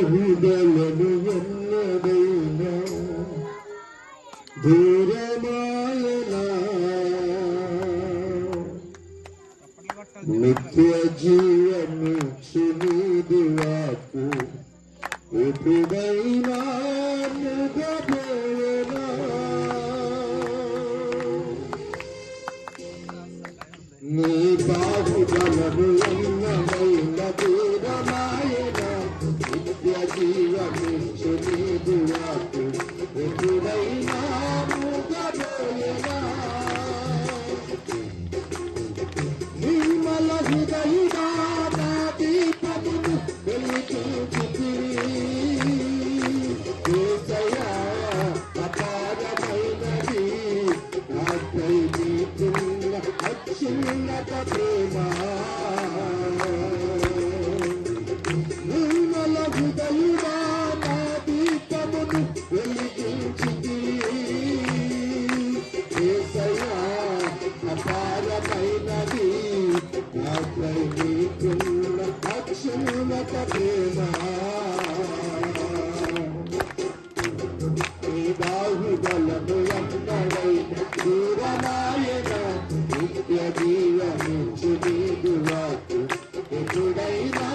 బాహుబలను ఎన్నడైనా దూరమాయనా నిత్య జీవమిచ్చు నీదు వాకు ఎప్పుడైనా ముగబోయనా నీ బాహుబలను ఎన్నడైన దూరమాయనా నిత్య జీవమిచ్చు నీదు వాకు ఎప్పుడైనా ముగబోయనా నిర్మల హృదయుడా నా దీపమును వెలిగించితివి యేసయ్యా అపారమైనది నాపై నీకున్న అత్యున్నత ప్రేమ నిర్మల హృదయుడా నా దీపమును వెలిగించితివి యేసయ్యా అపారమైనది నాపై నీకున్న అత్యున్నత ప్రేమ నీ బాహుబలము ఎన్నడైన దూరమాయన నిత్య జీవమిచ్చు నీదు వాకు ఎప్పుడైనా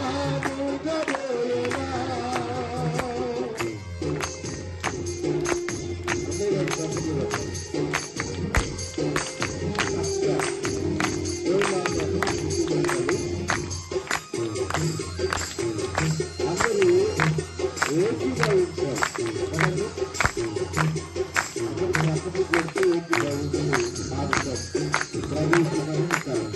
మూగబోయెనా అందరూ ఏకీగా ఉంటారు కొడుతూ ఏకీగా ఉంటూ ఆడతారు ప్రవేశంగా ఉంటారు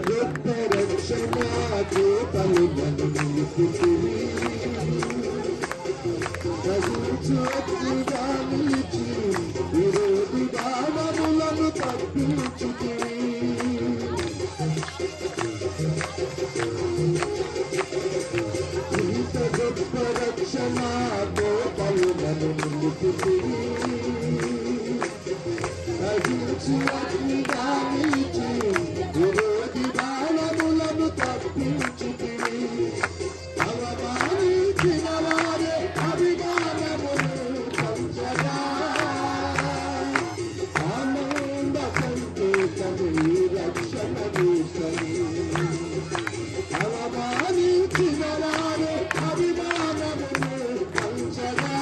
గొప్ప రక్షణ దూతలను నిలిపితివి రచించుగా నిలిచి విరోధి బాణములను తప్పించితివి ఇంత గొప్ప రక్షణ దూతలను నిలిపితివి రచించు అగ్నిగా నిలిచి విరోధి బాణములను తప్పించితివి అవమానించిన వారే అభిమానమును పంచగా ఆనంద సంకేతము ఈ రక్షణ దూతని అవమానించిన వారే అభిమానమును పంచగా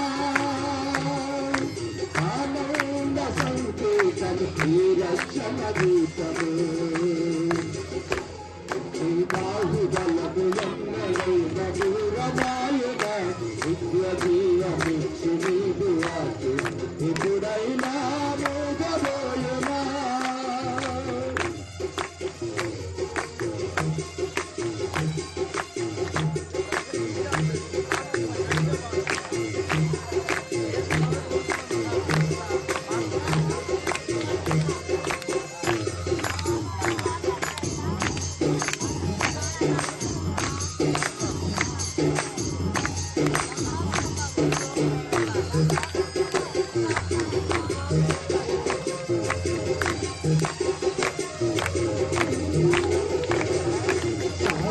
ఆనంద సంకేతము ఈ రక్షణ దూతము నీ బాహుబలము ఎన్నడైన దూరమాయన నిత్య జీవమిచ్చు నీదు వాకు ఎప్పుడైనా మూగబోయెనా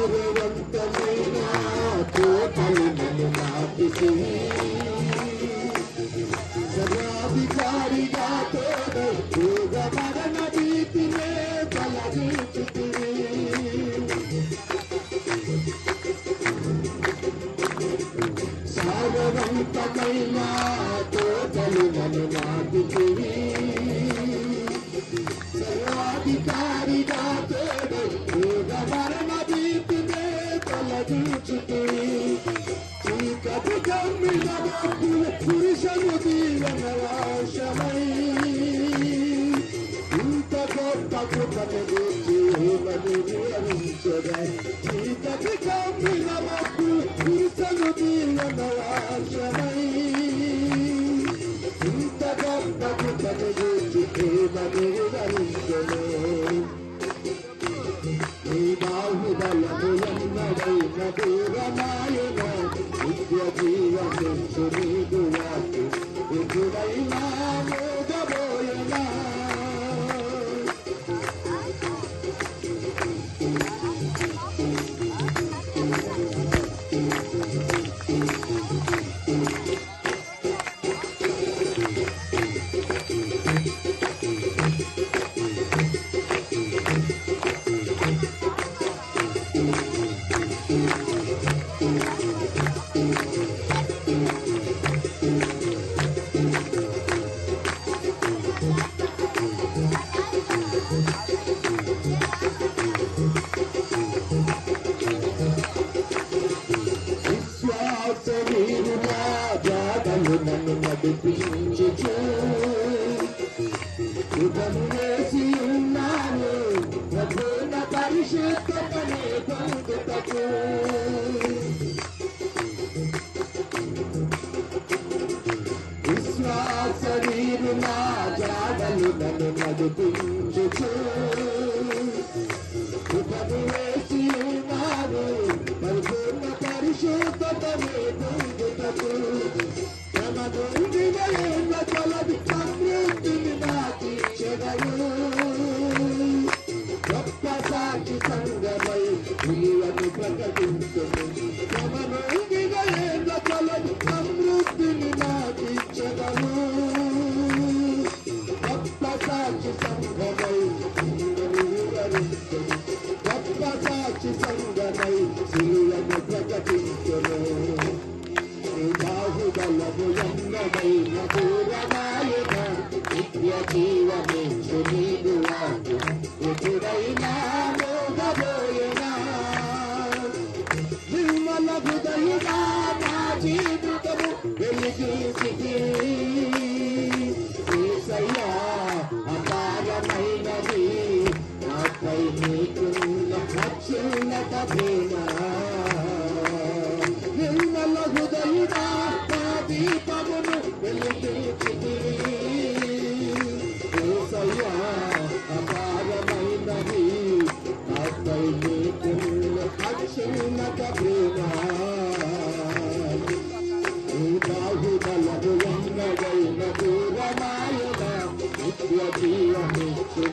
సారవంతమైన తోటలను నాటితివి సర్వాధికారిగా తోడు యోగ మరణ భీతినే తొలగించితివి సారవంతమైన తోటలను నాటితివి సర్వాధికారిగా తోడు యోగ మరణ భీతినే తొలగించితివి చీకటి కమ్మిన పురుషను దీవెన వాసమై ఇంత గొప్ప కృపను గూర్చి ఏమని వివరించదా చీకటి కమ్మిన పురుషను దీవెన వాసమై ఇంత గొప్ప కృపను గూర్చి ఏమని వివరించను నీ బాహుబలము ఎన్నడైన దూరమాయన నన్ను నడిపించుచు కృపను వేసి ఉన్నాను ప్రభున పరిశుద్ధతనే పొందుటకు విశ్వాస వీరుల జాడలు నన్ను నడిపించుచు కృపను వేసి ఉన్నాను ప్రభున పరిశుద్ధతనే పొందుటకు సమృద్ధిని నాకించెదను గొప్ప సాక్షి సంగమై జీవను ప్రకటించును సమృద్ధిని నాకించెదను గొప్ప సాక్షి సంగమై జీవను వివరించును గొప్ప సాక్షి సంగమై జీవను ప్రకటించును బాహుబలము ఎన్నడైన దూరమాయన నిత్య జీవమించు నీదు వాడు ఎదురైనా మోగబోయనా నిర్మల హృదయుడా నా జీవితము వెలిగించి యేసయ్యా అపారమైనది నాపై నీకున్న అత్యున్నత ప్రేమ దీపమును వెలిగించి యేసయ్యా అపారమైనది నాపై నీకున్న అత్యున్నత ప్రేమ బాహుబలము ఎన్నడైన దూరమాయన నిత్య జీవమిచ్చు